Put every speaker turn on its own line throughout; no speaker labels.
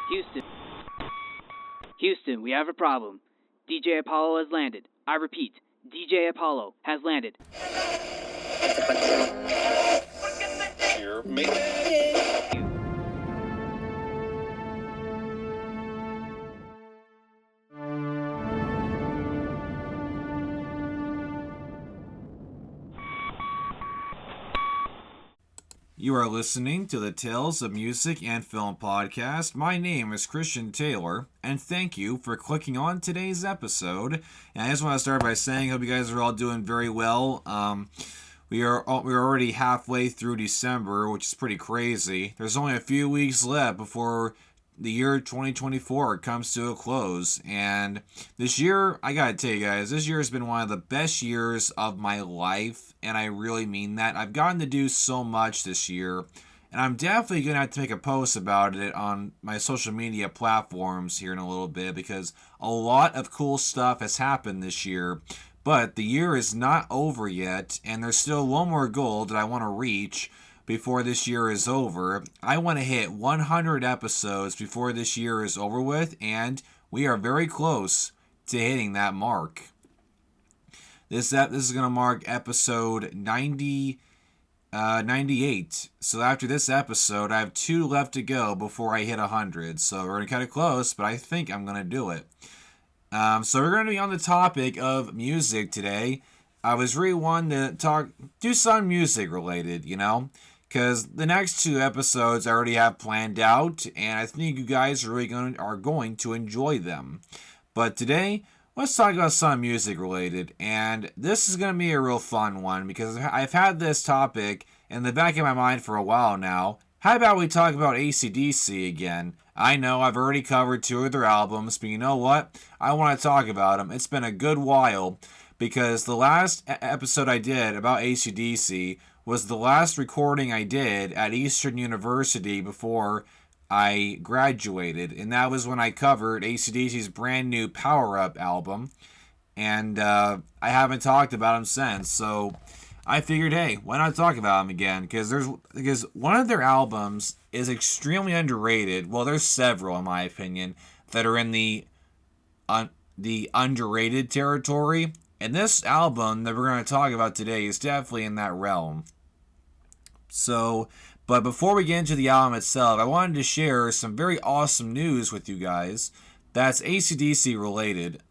Houston. Houston, we have a problem. DJ Apollo has landed. I repeat, DJ Apollo has landed.
Hear me?
You are listening to the Tales of Music and Film podcast. My name is Christian Taylor, and thank you for clicking on today's episode. And I just want to start by saying I hope you guys are all doing very well. We're already halfway through December, which is pretty crazy. There's only a few weeks left before the year 2024 comes to a close. And this year, I gotta tell you guys, this year has been one of the best years of my life. And I really mean that. I've gotten to do so much this year. And I'm definitely going to have to make a post about it on my social media platforms here in a little bit. Because a lot of cool stuff has happened this year. But the year is not over yet. And there's still one more goal that I want to reach before this year is over. I want to hit 100 episodes before this year is over with. And we are very close to hitting that mark. This is going to mark episode 98. So after this episode, I have 2 left to go before I hit 100. So we're going to cut it close, but I think I'm going to do it. So we're going to be on the topic of music today. I was really wanting to do some music related, because the next 2 episodes I already have planned out, and I think you guys are going to enjoy them. But today, let's talk about some music related, and this is going to be a real fun one because I've had this topic in the back of my mind for a while now. How about we talk about AC/DC again? I know I've already covered 2 of their albums, but you know what? I want to talk about them. It's been a good while because the last episode I did about AC/DC was the last recording I did at Eastern University before I graduated, and that was when I covered AC/DC's brand new Power Up album, and I haven't talked about them since, so I figured, hey, why not talk about them again, because one of their albums is extremely underrated. Well, there's several, in my opinion, that are in the underrated territory, and this album that we're going to talk about today is definitely in that realm. But before we get into the album itself, I wanted to share some very awesome news with you guys that's AC/DC related.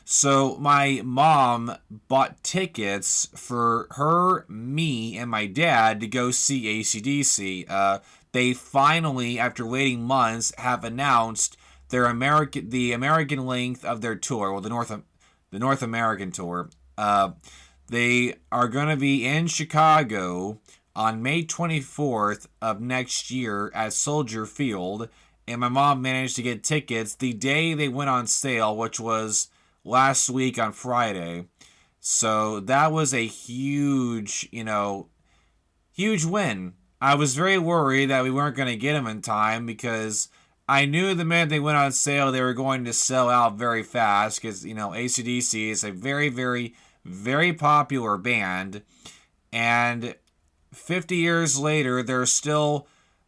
So my mom bought tickets for her, me, and my dad to go see AC/DC. They finally, after waiting months, have announced the American length of their tour, well, the North American tour. They are going to be in Chicago on May 24th of next year at Soldier Field, and my mom managed to get tickets the day they went on sale, which was last week on Friday. So that was a huge win. I was very worried that we weren't going to get them in time because I knew the minute they went on sale, they were going to sell out very fast because, AC/DC is a very, very, very popular band, and 50 years later, they're still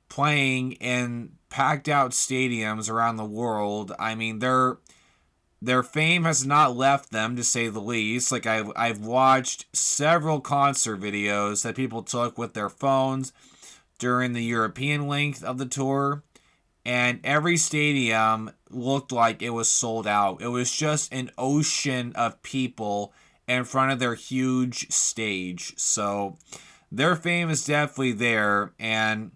playing in packed out stadiums around the world. I mean, their fame has not left them, to say the least. Like, I've watched several concert videos that people took with their phones during the European length of the tour, and every stadium looked like it was sold out. It was just an ocean of people in front of their huge stage. So their fame is definitely there, and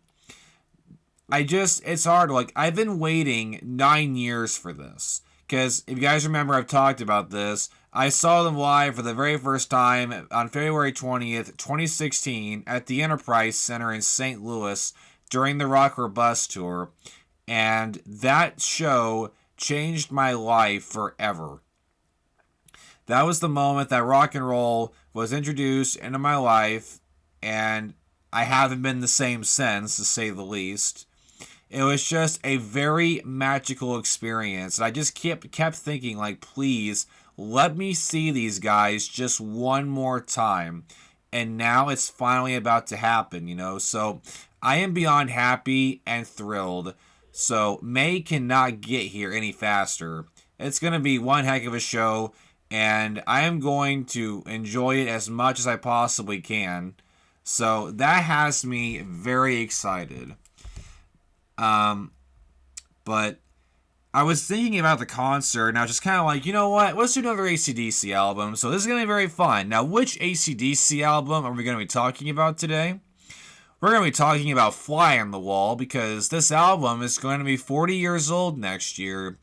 it's hard. Like, I've been waiting 9 years for this, because if you guys remember, I've talked about this. I saw them live for the very first time on February 20th, 2016 at the Enterprise Center in St. Louis during the Rock or Bust tour, and that show changed my life forever. That was the moment that rock and roll was introduced into my life, and I haven't been the same since, to say the least. It was just a very magical experience. And I just kept thinking, like, please, let me see these guys just one more time. And now it's finally about to happen, So I am beyond happy and thrilled. So May cannot get here any faster. It's going to be one heck of a show, and I am going to enjoy it as much as I possibly can. So that has me very excited. But I was thinking about the concert, and I was just kind of like, you know what? Let's do another AC/DC album. So this is going to be very fun. Now, which AC/DC album are we going to be talking about today? We're going to be talking about Fly on the Wall, because this album is going to be 40 years old next year.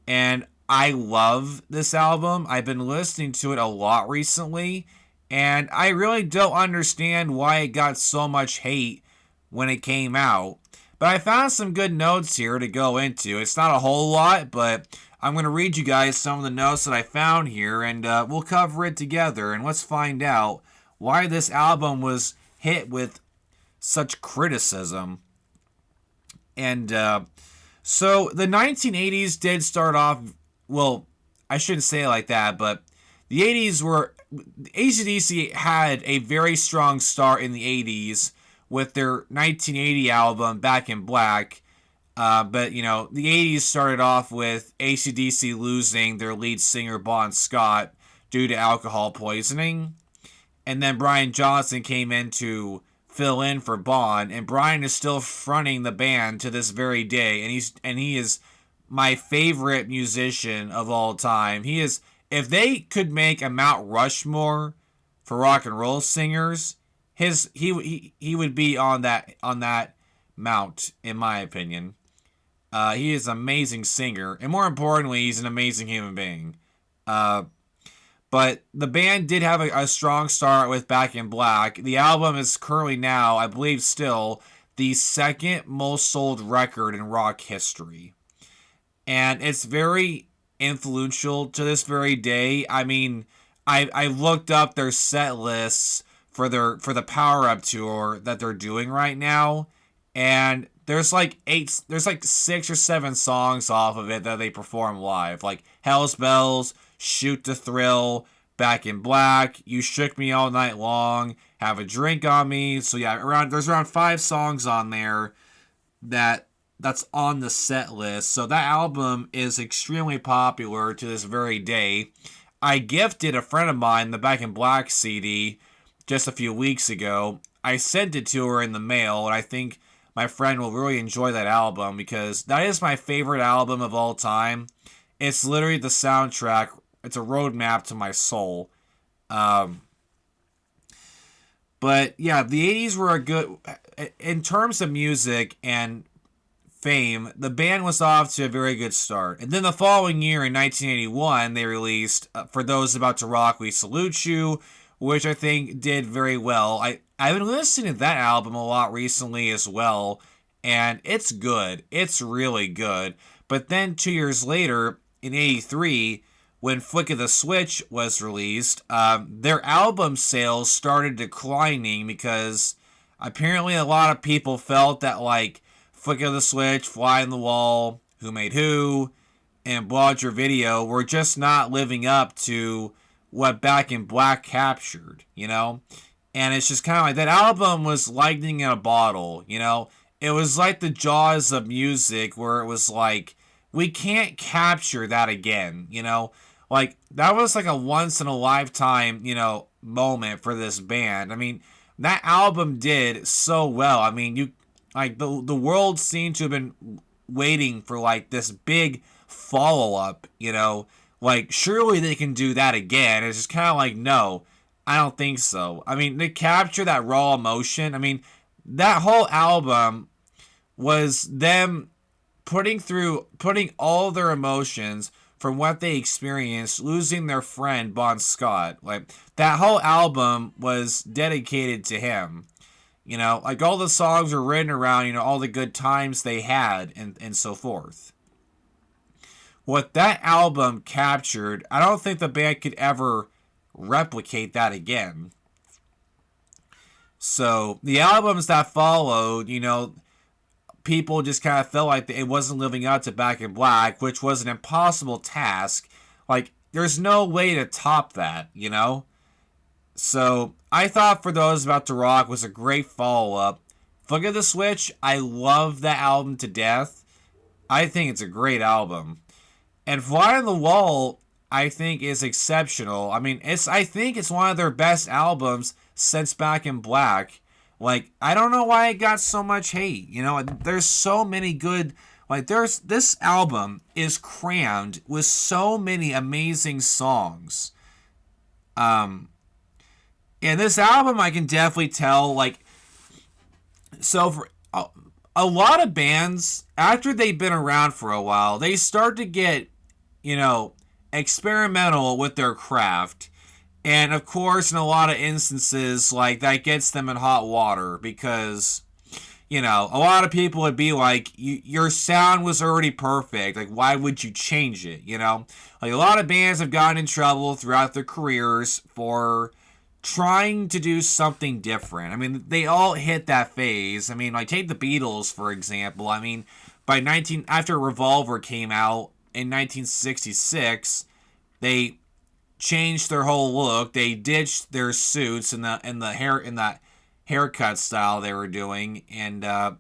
And I love this album. I've been listening to it a lot recently, and I really don't understand why it got so much hate when it came out. But I found some good notes here to go into. It's not a whole lot, but I'm going to read you guys some of the notes that I found here, and we'll cover it together. And let's find out why this album was hit with such criticism. And so the 1980s did start off, well, I shouldn't say it like that, but the 80s were, AC/DC had a very strong start in the 80s with their 1980 album Back in Black. But, you know, the 80s started off with AC/DC losing their lead singer Bon Scott due to alcohol poisoning. And then Brian Johnson came in to fill in for Bon, and Brian is still fronting the band to this very day, and he is my favorite musician of all time. He is, if they could make a Mount Rushmore for rock and roll singers, he would be on that mount, in my opinion. He is an amazing singer, and more importantly, he's an amazing human being. But the band did have a strong start with Back in Black. The album is currently now, I believe still, the second most sold record in rock history. And it's very influential to this very day. I mean, I looked up their set lists for the Power Up tour that they're doing right now, and there's like 6 or 7 songs off of it that they perform live, like Hell's Bells, Shoot to Thrill, Back in Black, You Shook Me All Night Long, Have a Drink on Me. So yeah, there's around 5 songs on there that's on the set list. So that album is extremely popular to this very day. I gifted a friend of mine the Back in Black CD just a few weeks ago. I sent it to her in the mail, and I think my friend will really enjoy that album, because that is my favorite album of all time. It's literally the soundtrack. It's a roadmap to my soul. But yeah, the 80s were a good, in terms of music and fame, the band was off to a very good start. And then the following year, in 1981, they released For Those About to Rock, We Salute You, which I think did very well. I've been listening to that album a lot recently as well, and it's good. It's really good. But then 2 years later, in 83, when Flick of the Switch was released, their album sales started declining, because apparently a lot of people felt that, like, Flick of the Switch, Fly on the Wall, Who Made Who, and Blog Your Video were just not living up to what Back in Black captured, you know? And it's just kind of like, that album was lightning in a bottle, you know? It was like the Jaws of music, where it was like, we can't capture that again, you know? Like, that was like a once-in-a-lifetime, you know, moment for this band. I mean, that album did so well. I mean, the world seemed to have been waiting for, like, this big follow-up, you know? Like, surely they can do that again. It's just kind of like, no, I don't think so. I mean, they capture that raw emotion. I mean, that whole album was them putting all their emotions from what they experienced losing their friend Bon Scott. Like, that whole album was dedicated to him. You know, like, all the songs were written around, you know, all the good times they had, and so forth. What that album captured, I don't think the band could ever replicate that again. So the albums that followed, you know, people just kind of felt like it wasn't living up to Back in Black, which was an impossible task. Like, there's no way to top that, you know? So I thought For Those About to Rock was a great follow-up. Flick of the Switch, I love that album to death. I think it's a great album. And Fly on the Wall, I think, is exceptional. I mean, I think it's one of their best albums since Back in Black. Like, I don't know why it got so much hate. You know, there's so many good. Like, this album is crammed with so many amazing songs. And this album, I can definitely tell, like, so for a lot of bands, after they've been around for a while, they start to get, you know, experimental with their craft. And of course, in a lot of instances, like, that gets them in hot water because, you know, a lot of people would be like, your sound was already perfect. Like, why would you change it? You know, like, a lot of bands have gotten in trouble throughout their careers for trying to do something different. I mean, they all hit that phase. I mean, like, take the Beatles, for example. I mean, after Revolver came out in 1966, they changed their whole look. They ditched their suits and the haircut style they were doing, and then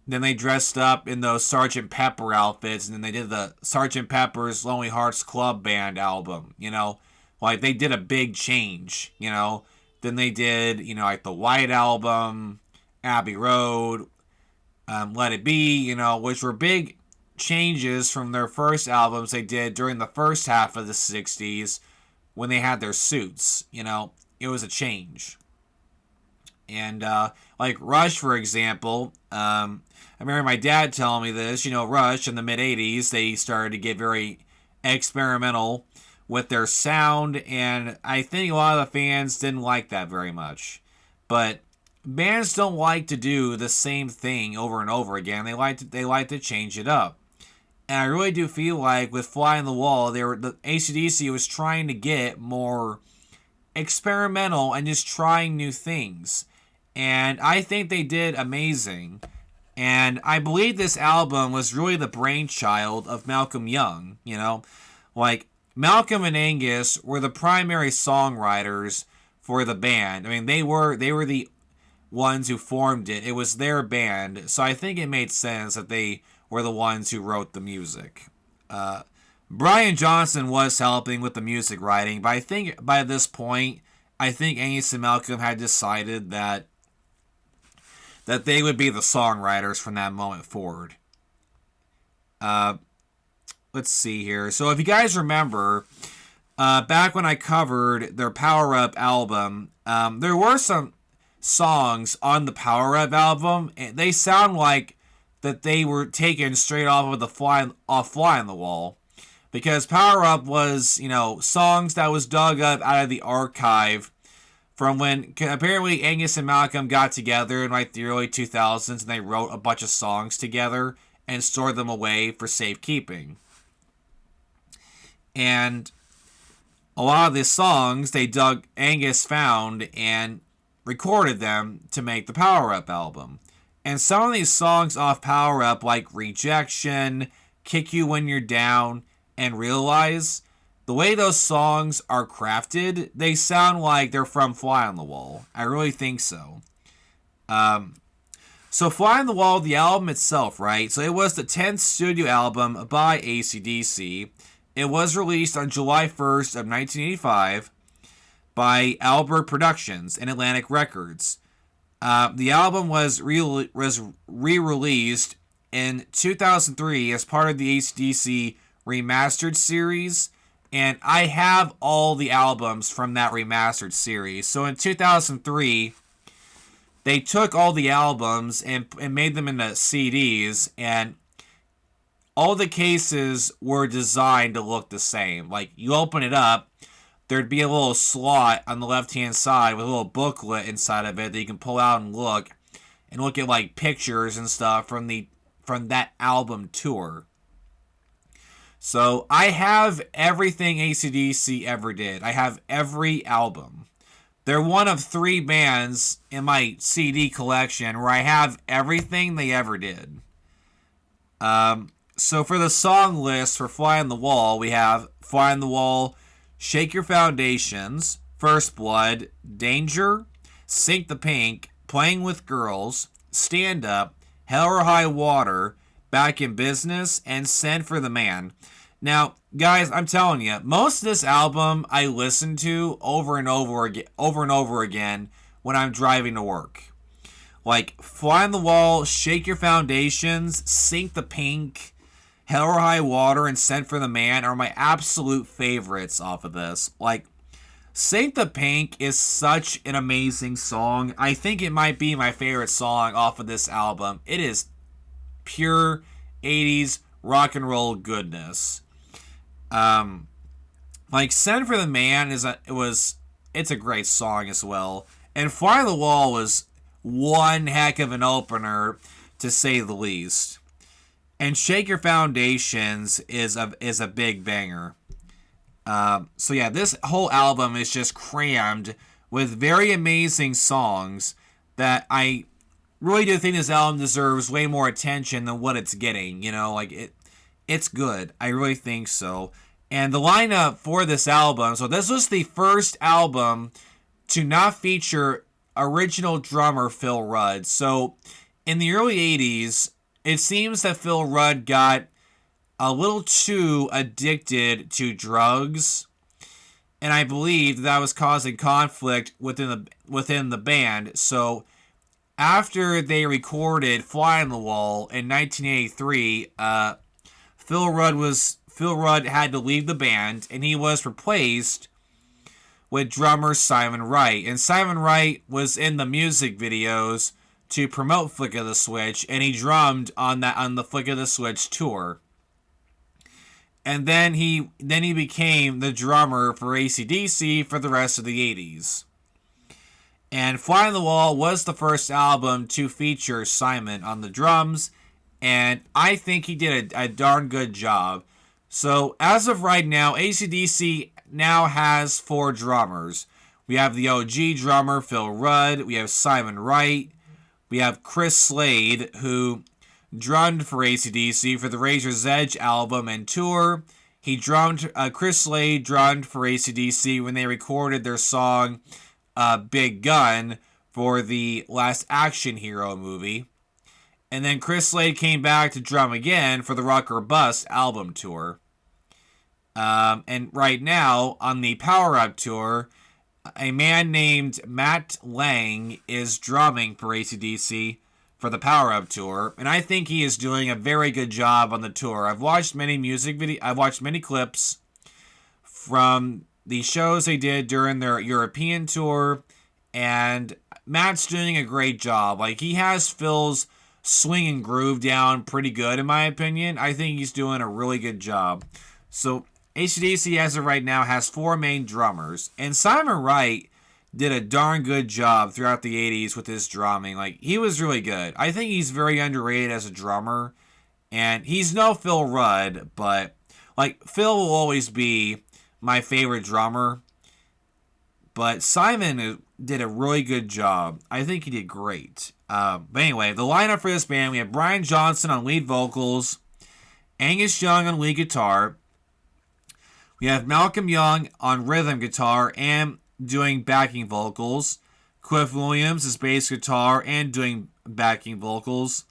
they dressed up in those Sgt. Pepper outfits, and then they did the Sgt. Pepper's Lonely Hearts Club Band album, you know? Like, they did a big change, you know? Then they did, you know, like the White Album, Abbey Road, Let It Be, you know, which were big changes from their first albums they did during the first half of the 60s when they had their suits, you know? It was a change. And, like, Rush, for example, I remember my dad telling me this, you know, Rush in the mid-80s, they started to get very experimental with their sound, and I think a lot of the fans didn't like that very much. But bands don't like to do the same thing over and over again. They like to change it up. And I really do feel like with Fly on the Wall, the AC/DC was trying to get more experimental and just trying new things. And I think they did amazing. And I believe this album was really the brainchild of Malcolm Young, you know? Like, Malcolm and Angus were the primary songwriters for the band. I mean, they were the ones who formed it. It was their band, so I think it made sense that they were the ones who wrote the music. Brian Johnson was helping with the music writing, but I think by this point, I think Angus and Malcolm had decided that they would be the songwriters from that moment forward. Let's see here. So if you guys remember, back when I covered their Power Up album, there were some songs on the Power Up album. And they sound like that they were taken straight off of Fly on the Wall. Because Power Up was, you know, songs that was dug up out of the archive from when apparently Angus and Malcolm got together in like the early 2000s and they wrote a bunch of songs together and stored them away for safekeeping. And a lot of these songs Angus found and recorded them to make the Power Up album. And some of these songs off Power Up, like Rejection, Kick You When You're Down, and Realize, the way those songs are crafted, they sound like they're from Fly on the Wall. I really think so. So Fly on the Wall, the album itself, right? So it was the 10th studio album by AC/DC. It was released on July 1st of 1985 by Albert Productions and Atlantic Records. The album was re-released in 2003 as part of the AC/DC Remastered series, and I have all the albums from that remastered series. So in 2003, they took all the albums and made them into CDs, and all the cases were designed to look the same. Like, you open it up, there'd be a little slot on the left-hand side with a little booklet inside of it that you can pull out and look at like pictures and stuff from that album tour. So I have everything AC/DC ever did. I have every album. They're one of 3 bands in my CD collection where I have everything they ever did. So for the song list for Fly on the Wall, we have Fly on the Wall, Shake Your Foundations, First Blood, Danger, Sink the Pink, Playing with Girls, Stand Up, Hell or High Water, Back in Business, and Send for the Man. Now, guys, I'm telling you, most of this album I listen to over and over again when I'm driving to work. Like Fly on the Wall, Shake Your Foundations, Sink the Pink, Hell or High Water, and Send for the Man are my absolute favorites off of this. Like, Sink the Pink is such an amazing song. I think it might be my favorite song off of this album. It is pure 80s rock and roll goodness. Like Send for the Man it's a great song as well. And Fly on the Wall was one heck of an opener, to say the least. And Shake Your Foundations is a big banger. So yeah, this whole album is just crammed with very amazing songs that I really do think this album deserves way more attention than what it's getting. You know, like it's good. I really think so. And the lineup for this album, so this was the first album to not feature original drummer Phil Rudd. So in the early 80s, it seems that Phil Rudd got a little too addicted to drugs, and I believe that was causing conflict within the band. So after they recorded Fly on the Wall in 1983, Phil Rudd had to leave the band, and he was replaced with drummer Simon Wright. And Simon Wright was in the music videos to promote Flick of the Switch, and he drummed on the Flick of the Switch tour. And then he became the drummer for AC/DC for the rest of the 80s. And Fly on the Wall was the first album to feature Simon on the drums, and I think he did a darn good job. So as of right now, AC/DC now has 4 drummers. We have the OG drummer, Phil Rudd. We have Simon Wright. We have Chris Slade, who drummed for AC/DC for the Razor's Edge album and tour. Chris Slade drummed for AC/DC when they recorded their song Big Gun for the Last Action Hero movie. And then Chris Slade came back to drum again for the Rock or Bust album tour. And right now, on the Power Up tour, a man named Matt Lang is drumming for AC/DC for the Power Up tour, and I think he is doing a very good job on the tour. I've watched many clips from the shows they did during their European tour, and Matt's doing a great job. Like, he has Phil's swing and groove down pretty good, in my opinion. I think he's doing a really good job. So AC/DC, as of right now, has 4 main drummers, and Simon Wright did a darn good job throughout the 80s with his drumming. Like, he was really good. I think he's very underrated as a drummer, and he's no Phil Rudd, but, like, Phil will always be my favorite drummer, but Simon did a really good job. I think he did great. But anyway, the lineup for this band, we have Brian Johnson on lead vocals, Angus Young on lead guitar, we have Malcolm Young on rhythm guitar and doing backing vocals, Cliff Williams is bass guitar and doing backing vocals,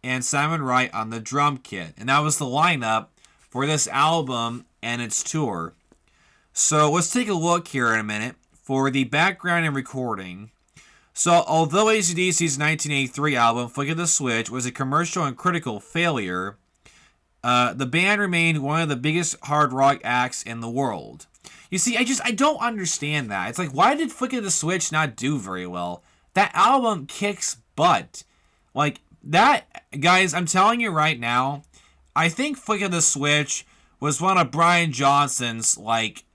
and Simon Wright on the drum kit. And that was the lineup for this album and its tour. So let's take a look here in a minute for the background and recording. So although AC/DC's 1983 album, Flick of the Switch, was a commercial and critical failure, the band remained one of the biggest hard rock acts in the world. You see, I don't understand that. It's like, why did Flick of the Switch not do very well? That album kicks butt. Like, that, guys, I'm telling you right now, I think Flick of the Switch was one of Brian Johnson's, like,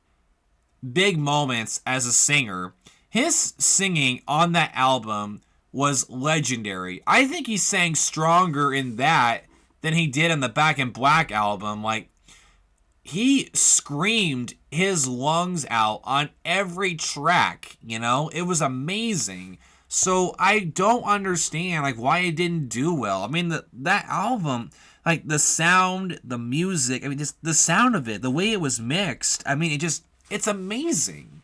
big moments as a singer. His singing on that album was legendary. I think he sang stronger in that than he did in the Back in Black album. Like, he screamed his lungs out on every track, you know? It was amazing. So I don't understand, like, why it didn't do well. I mean, that album, like, the sound, the music, I mean, just the sound of it, the way it was mixed, I mean, it's amazing.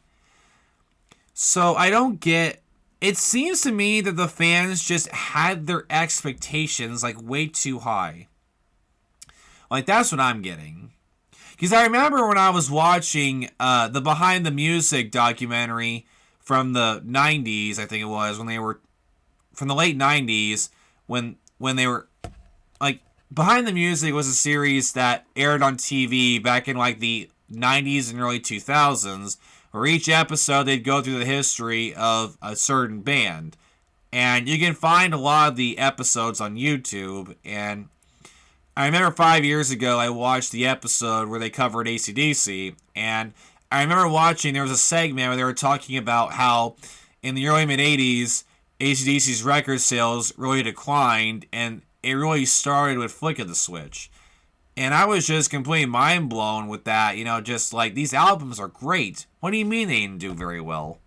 So I don't get, it seems to me that the fans just had their expectations, like, way too high. Like, that's what I'm getting. Because I remember when I was watching the Behind the Music documentary from the 90s, I think it was, when they were, from the late 90s, when they were, like, Behind the Music was a series that aired on TV back in, like, the 90s and early 2000s, where each episode they'd go through the history of a certain band. And you can find a lot of the episodes on YouTube, and I remember 5 years ago I watched the episode where they covered AC/DC, and I remember watching, there was a segment where they were talking about how in the early mid-80s, AC/DC's record sales really declined, and it really started with Flick of the Switch. And I was just completely mind blown with that, just like, these albums are great. What do you mean they didn't do very well?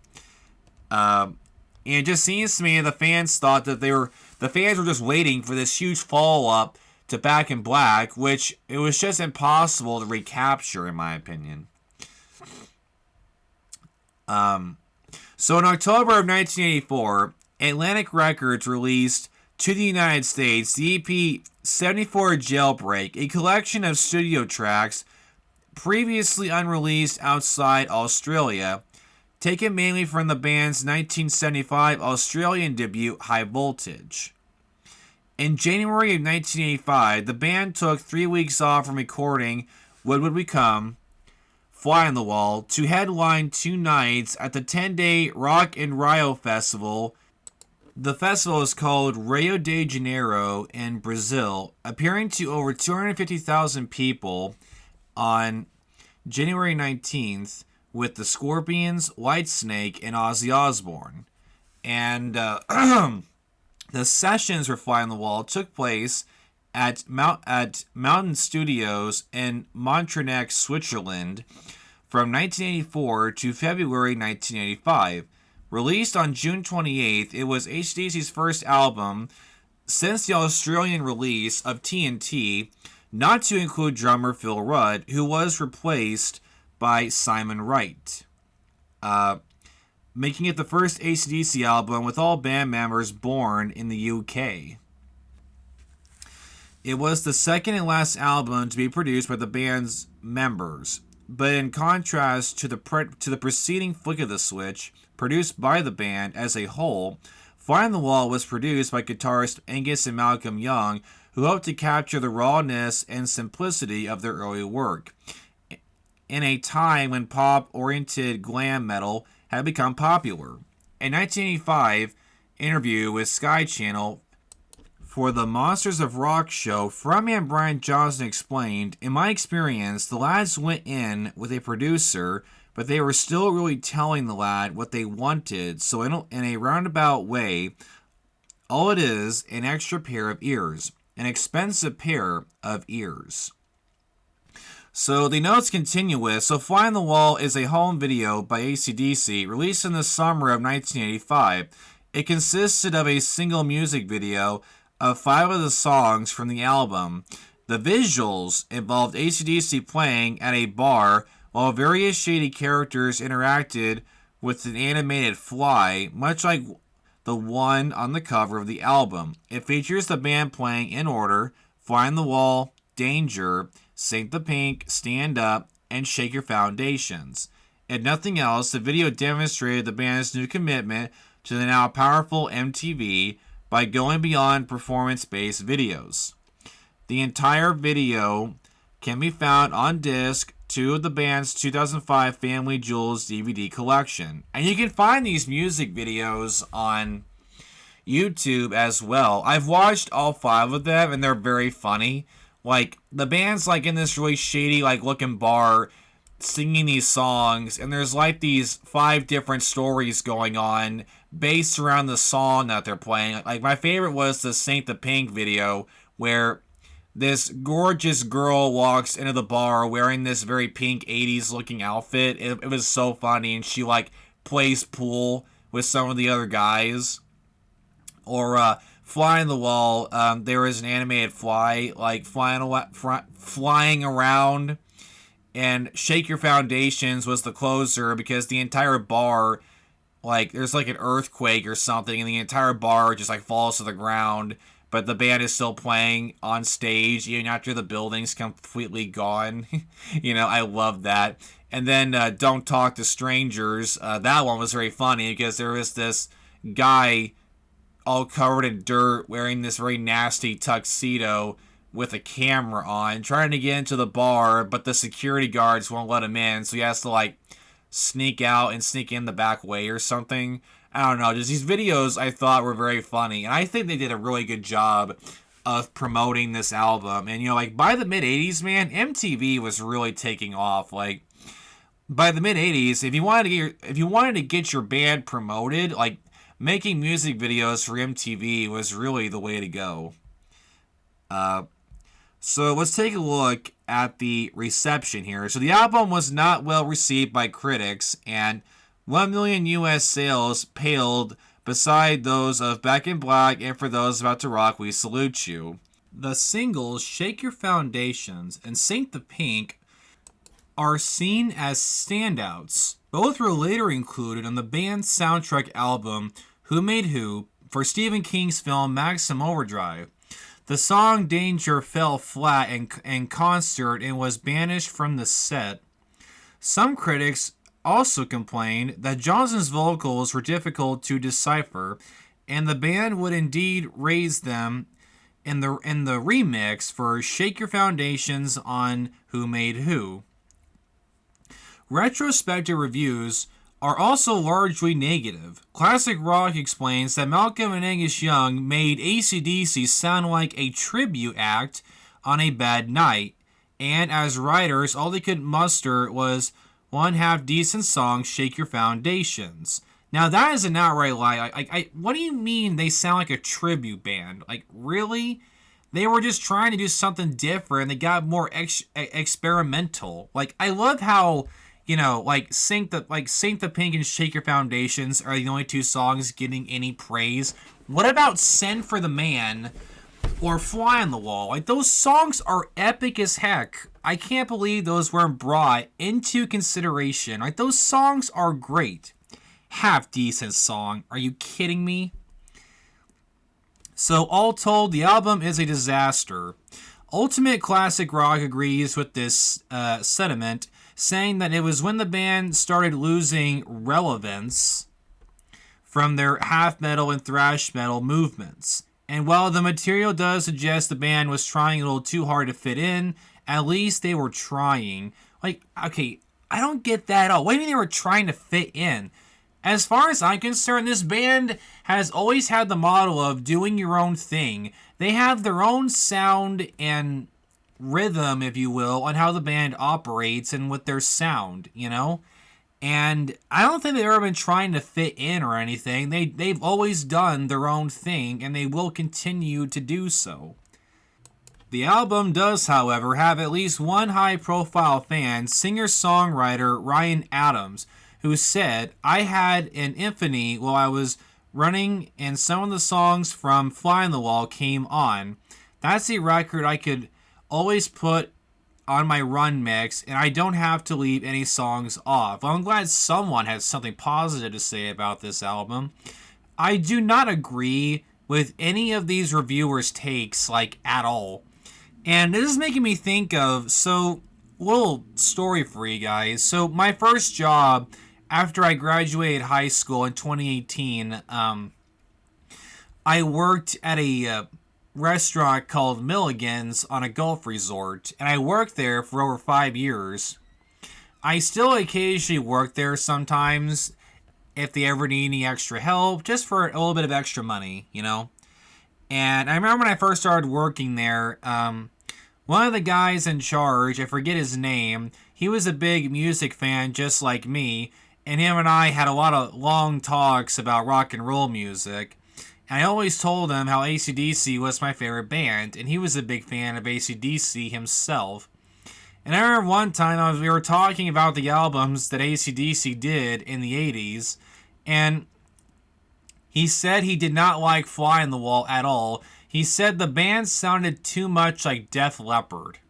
And it just seems to me the fans thought that the fans were just waiting for this huge follow-up to Back in Black, which it was just impossible to recapture, in my opinion. So in October of 1984, Atlantic Records released to the United States the EP 74 Jailbreak, a collection of studio tracks previously unreleased outside Australia, taken mainly from the band's 1975 Australian debut, High Voltage. In January of 1985, the band took 3 weeks off from recording what would become Fly on the Wall to headline 2 nights at the 10-day Rock in Rio Festival. The festival is called Rio de Janeiro in Brazil, appearing to over 250,000 people on January 19th with the Scorpions, Whitesnake, and Ozzy Osbourne. And the sessions for Fly on the Wall took place at Mountain Studios in Montreux, Switzerland, from 1984 to February 1985. Released on June 28th, it was AC/DC's first album since the Australian release of TNT, not to include drummer Phil Rudd, who was replaced by Simon Wright, making it the first AC/DC album with all band members born in the UK. It was the second and last album to be produced by the band's members, but in contrast to the preceding Flick of the Switch, produced by the band as a whole, Fly on the Wall was produced by guitarist Angus and Malcolm Young, who hoped to capture the rawness and simplicity of their early work, in a time when pop-oriented glam metal had become popular. In 1985 interview with Sky Channel for the Monsters of Rock show, frontman Brian Johnson explained, "In my experience, the lads went in with a producer, but they were still really telling the lad what they wanted, so in a roundabout way, all it is, an extra pair of ears. An expensive pair of ears." So the notes continue with, so Fly on the Wall is a home video by AC/DC, released in the summer of 1985. It consisted of a single music video of 5 of the songs from the album. The visuals involved AC/DC playing at a bar while various shady characters interacted with an animated fly, much like the one on the cover of the album. It features the band playing in order: Fly on the Wall, Danger, Saint the Pink, Stand Up, and Shake Your Foundations. If nothing else, the video demonstrated the band's new commitment to the now powerful MTV by going beyond performance-based videos. The entire video can be found on disc 2 of the band's 2005 Family Jewels DVD collection. And you can find these music videos on YouTube as well. I've watched all 5 of them, and they're very funny. Like, the band's like in this really shady, like, looking bar singing these songs, and there's like these 5 different stories going on based around the song that they're playing. Like, my favorite was the Saint the Pink video, where this gorgeous girl walks into the bar wearing this very pink 80s looking outfit. It was so funny, and she like plays pool with some of the other guys. Or Fly on the Wall, there was an animated fly like flying around, and Shake Your Foundations was the closer because the entire bar, like, there's like an earthquake or something, and the entire bar just like falls to the ground. but the band is still playing on stage even after the building's completely gone. I love that. And then Don't Talk to Strangers. That one was very funny because there was this guy all covered in dirt wearing this very nasty tuxedo with a camera on, trying to get into the bar, but the security guards won't let him in, so he has to sneak out and sneak in the back way or something. I don't know, just these videos I thought were very funny, and I think they did a really good job of promoting this album. And by the mid 80s, man, MTV was really taking off. By the mid 80s, if you wanted to get your band promoted, making music videos for MTV was really the way to go. So let's take a look at the reception here. So the album was not well received by critics, and 1 million US sales paled beside those of Back in Black and For Those About to Rock, We Salute You. The singles Shake Your Foundations and Saint the Pink are seen as standouts. Both were later included on the band's soundtrack album Who Made Who for Stephen King's film Maximum Overdrive. The song Danger fell flat in concert and was banished from the set. Some critics also complained that Johnson's vocals were difficult to decipher, and the band would indeed raise them in the remix for Shake Your Foundations on Who Made Who. Retrospective reviews are also largely negative. Classic Rock explains that Malcolm and Angus Young made AC/DC sound like a tribute act on a bad night, and as writers, all they could muster was one half-decent song, Shake Your Foundations. Now, that is an outright lie. What do you mean they sound like a tribute band? Really? They were just trying to do something different. They got more experimental. I love how... Saint the Pink and Shake Your Foundations are the only two songs getting any praise. What about Send for the Man or Fly on the Wall? Those songs are epic as heck. I can't believe those weren't brought into consideration. Those songs are great. Half decent song. Are you kidding me? So, all told, the album is a disaster. Ultimate Classic Rock agrees with this sentiment, saying that it was when the band started losing relevance from their half metal and thrash metal movements. And while the material does suggest the band was trying a little too hard to fit in, at least they were trying. Okay, I don't get that at all. What do you mean they were trying to fit in? As far as I'm concerned, this band has always had the model of doing your own thing. They have their own sound and rhythm, if you will, on how the band operates and with their sound, And I don't think they've ever been trying to fit in or anything. They've always done their own thing, and they will continue to do so. The album does, however, have at least one high-profile fan, singer-songwriter Ryan Adams, who said, "I had an epiphany while I was running and some of the songs from Fly on the Wall came on. That's a record I could always put on my run mix, and I don't have to leave any songs off." Well, I'm glad someone has something positive to say about this album. I do not agree with any of these reviewers' takes, at all. And this is making me think of, little story for you guys. So, my first job after I graduated high school in 2018, I worked at a restaurant called Milligan's on a golf resort, and I worked there for over 5 years. I still occasionally work there sometimes if they ever need any extra help, just for a little bit of extra money, And I remember when I first started working there, one of the guys in charge, I forget his name, he was a big music fan just like me, and him and I had a lot of long talks about rock and roll music. And I always told him how AC/DC was my favorite band, and he was a big fan of AC/DC himself. And I remember one time we were talking about the albums that AC/DC did in the 80s, and he said he did not like Fly on the Wall at all. He said the band sounded too much like Def Leppard.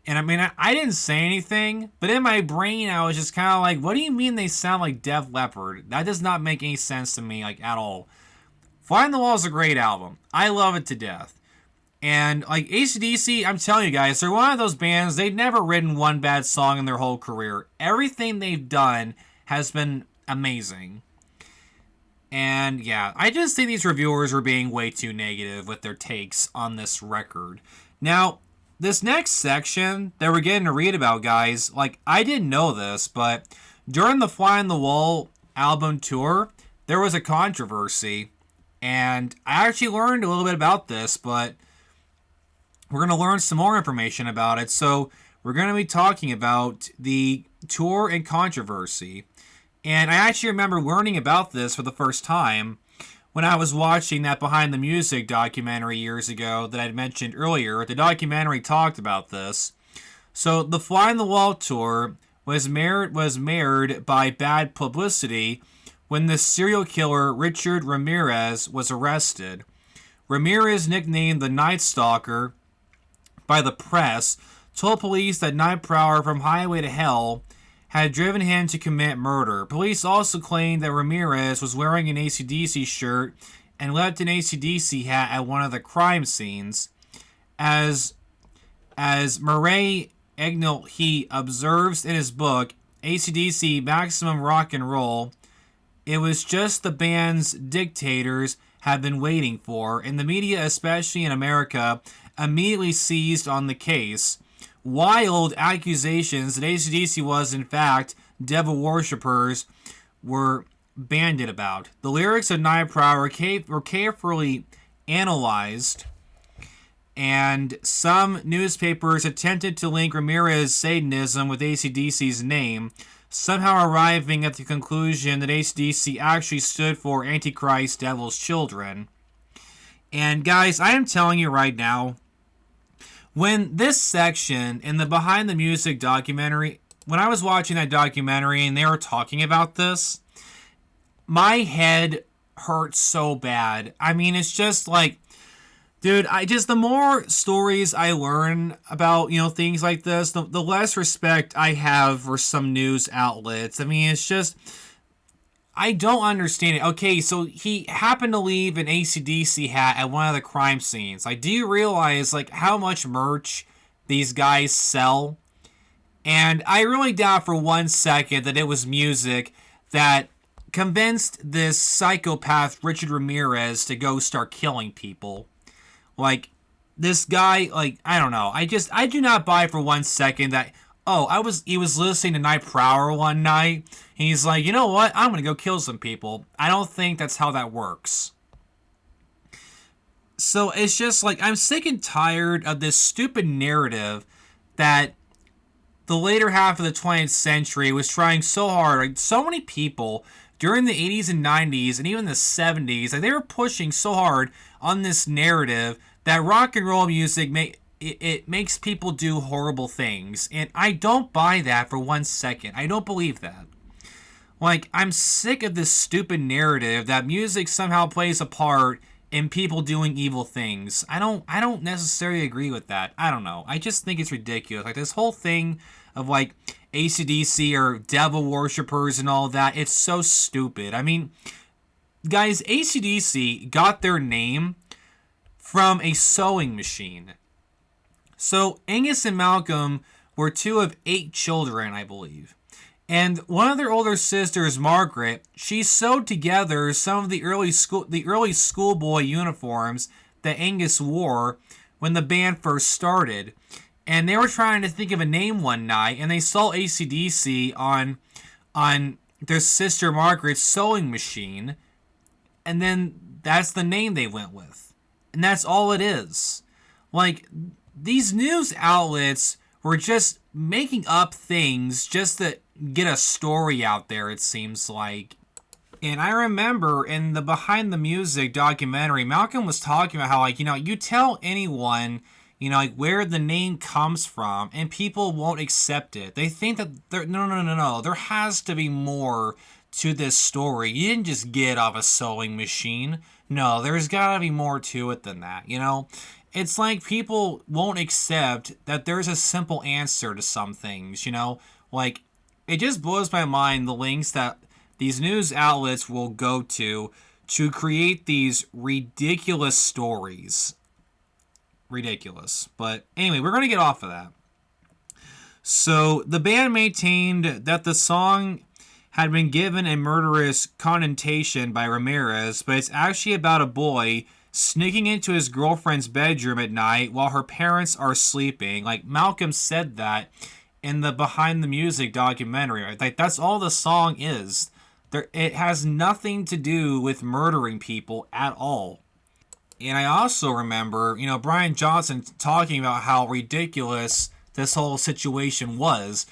And I didn't say anything, but in my brain I was just kind of what do you mean they sound like Def Leppard? That does not make any sense to me, at all. Fly on the Wall is a great album. I love it to death. And like AC/DC, I'm telling you guys, they're one of those bands, they've never written one bad song in their whole career. Everything they've done has been amazing. And yeah, I just think these reviewers were being way too negative with their takes on this record. Now, this next section that we're getting to read about, guys, like, I didn't know this, but during the Fly on the Wall album tour, there was a controversy. And I actually learned a little bit about this, but we're going to learn some more information about it. So we're going to be talking about the tour and controversy. And I actually remember learning about this for the first time when I was watching that Behind the Music documentary years ago that I'd mentioned earlier. The documentary talked about this. So the Fly on the Wall tour was marred by bad publicity when the serial killer Richard Ramirez was arrested. Ramirez, nicknamed the Night Stalker by the press, told police that Night Prowler from Highway to Hell had driven him to commit murder. Police also claimed that Ramirez was wearing an AC/DC shirt and left an AC/DC hat at one of the crime scenes. As Murray Egnell he observes in his book, AC/DC Maximum Rock and Roll, it was just the band's dictators have been waiting for, and the media, especially in America, immediately seized on the case. Wild accusations that AC/DC was, in fact, devil worshippers were bandied about. The lyrics of Night Prowler were carefully analyzed, and some newspapers attempted to link Ramirez's Satanism with AC/DC's name, somehow arriving at the conclusion that AC/DC actually stood for Antichrist Devil's Children. And guys, I am telling you right now, when this section in the Behind the Music documentary, when I was watching that documentary and they were talking about this, my head hurt so bad. I mean, it's just like, dude, the more stories I learn about, things like this, the less respect I have for some news outlets. I mean, it's just, I don't understand it. Okay, so he happened to leave an AC/DC hat at one of the crime scenes. Like, do you realize, like, how much merch these guys sell? And I really doubt for 1 second that it was music that convinced this psychopath Richard Ramirez to go start killing people. Like, this guy, like, I don't know. I do not buy for 1 second that, he was listening to Night Prowler one night, and he's like, you know what, I'm gonna go kill some people. I don't think that's how that works. So it's just like, I'm sick and tired of this stupid narrative that the later half of the 20th century was trying so hard. Like, so many people during the 80s and 90s and even the 70s, like, they were pushing so hard on this narrative that rock and roll music it makes people do horrible things. And I don't buy that for 1 second. I don't believe that. Like, I'm sick of this stupid narrative that music somehow plays a part in people doing evil things. I don't necessarily agree with that. I don't know. I just think it's ridiculous. Like, this whole thing of, like, AC/DC or devil worshippers and all that, it's so stupid. I mean, guys, AC/DC got their name from a sewing machine. So Angus and Malcolm were 2 of 8 children, I believe. And one of their older sisters, Margaret, she sewed together some of the early schoolboy uniforms that Angus wore when the band first started. And they were trying to think of a name one night, and they saw AC/DC on their sister Margaret's sewing machine, and then that's the name they went with. And that's all it is. Like, these news outlets were just making up things just to get a story out there, it seems like. And I remember in the Behind the Music documentary, Malcolm was talking about how, like, you tell anyone, like, where the name comes from, and people won't accept it. They think that no. There has to be more to this story. You didn't just get off a sewing machine. No, there's gotta be more to it than that, It's like people won't accept that there's a simple answer to some things, Like, it just blows my mind the links that these news outlets will go to to create these ridiculous stories. Ridiculous. But anyway, we're going to get off of that. So the band maintained that the song had been given a murderous connotation by Ramirez, but it's actually about a boy sneaking into his girlfriend's bedroom at night while her parents are sleeping. Like, Malcolm said that in the Behind the Music documentary. Right? Like, that's all the song is. It has nothing to do with murdering people at all. And I also remember, Brian Johnson talking about how ridiculous this whole situation was.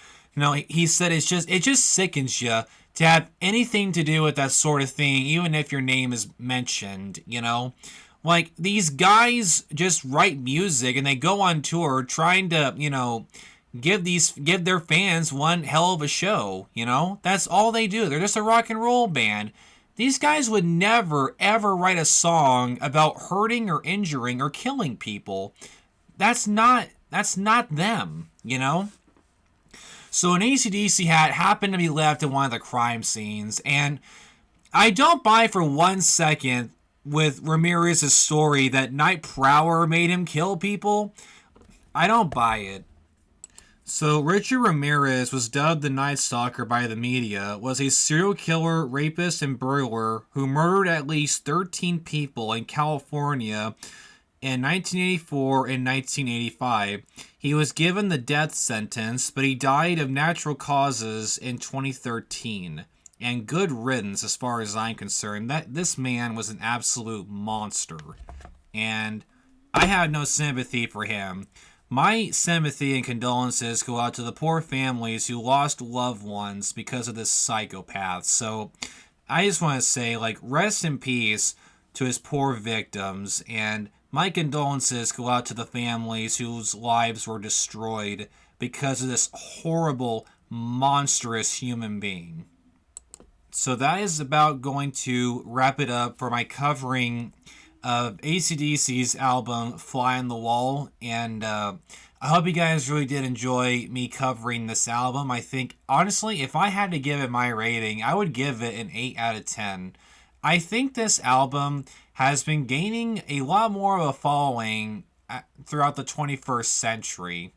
He said it just sickens you to have anything to do with that sort of thing, even if your name is mentioned, Like, these guys just write music and they go on tour trying to, give their fans one hell of a show, That's all they do. They're just a rock and roll band. These guys would never, ever write a song about hurting or injuring or killing people. That's not them, So an AC/DC hat happened to be left at one of the crime scenes, and I don't buy for 1 second with Ramirez's story that Night Prowler made him kill people. I don't buy it. So Richard Ramirez was dubbed the Night Stalker by the media, was a serial killer, rapist, and burglar who murdered at least 13 people in California in 1984 and 1985. He was given the death sentence, but he died of natural causes in 2013. And good riddance as far as I'm concerned. This man was an absolute monster. And I had no sympathy for him. My sympathy and condolences go out to the poor families who lost loved ones because of this psychopath. So I just want to say, rest in peace to his poor victims, and my condolences go out to the families whose lives were destroyed because of this horrible, monstrous human being. So that is about going to wrap it up for my covering of AC/DC's album Fly on the Wall, and I hope you guys really did enjoy me covering this album. I think, honestly, if I had to give it my rating, I would give it an 8 out of 10. I think this album has been gaining a lot more of a following throughout the 21st century.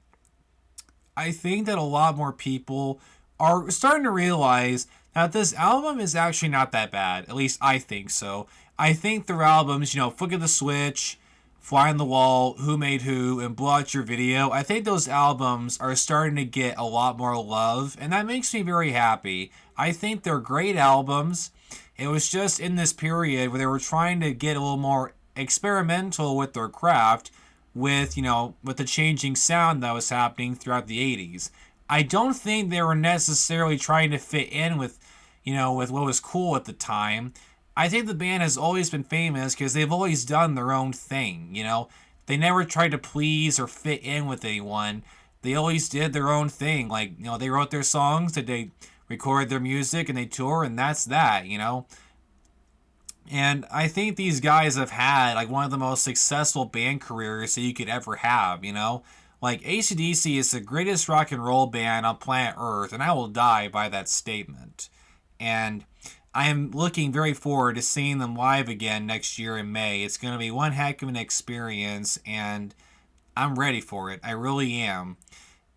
I think that a lot more people are starting to realize that this album is actually not that bad. At least I think so. I think their albums, Flick of the Switch, Fly on the Wall, Who Made Who, and Blow Out Your Video, I think those albums are starting to get a lot more love, and that makes me very happy. I think they're great albums. It was just in this period where they were trying to get a little more experimental with their craft with the changing sound that was happening throughout the 80s. I don't think they were necessarily trying to fit in with what was cool at the time. I think the band has always been famous because they've always done their own thing, They never tried to please or fit in with anyone. They always did their own thing. They wrote their songs, that they recorded their music, and they tour, and that's that, And I think these guys have had, one of the most successful band careers that you could ever have, AC/DC is the greatest rock and roll band on planet Earth, and I will die by that statement. And I am looking very forward to seeing them live again next year in May. It's going to be one heck of an experience, and I'm ready for it. I really am.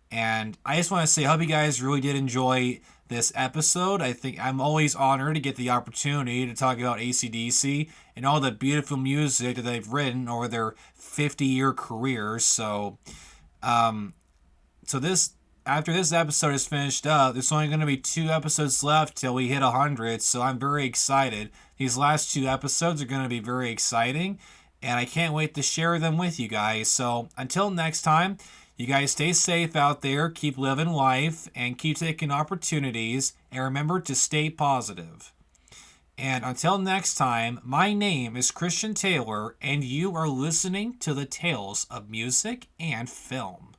And I just want to say, I hope you guys really did enjoy this episode. I think I'm always honored to get the opportunity to talk about AC/DC and all the beautiful music that they've written over their 50-year careers. So, after this episode is finished up, there's only going to be 2 episodes left till we hit 100, so I'm very excited. These last 2 episodes are going to be very exciting, and I can't wait to share them with you guys. So until next time, you guys stay safe out there, keep living life, and keep taking opportunities, and remember to stay positive. And until next time, my name is Christian Taylor, and you are listening to the Tales of Music and Film.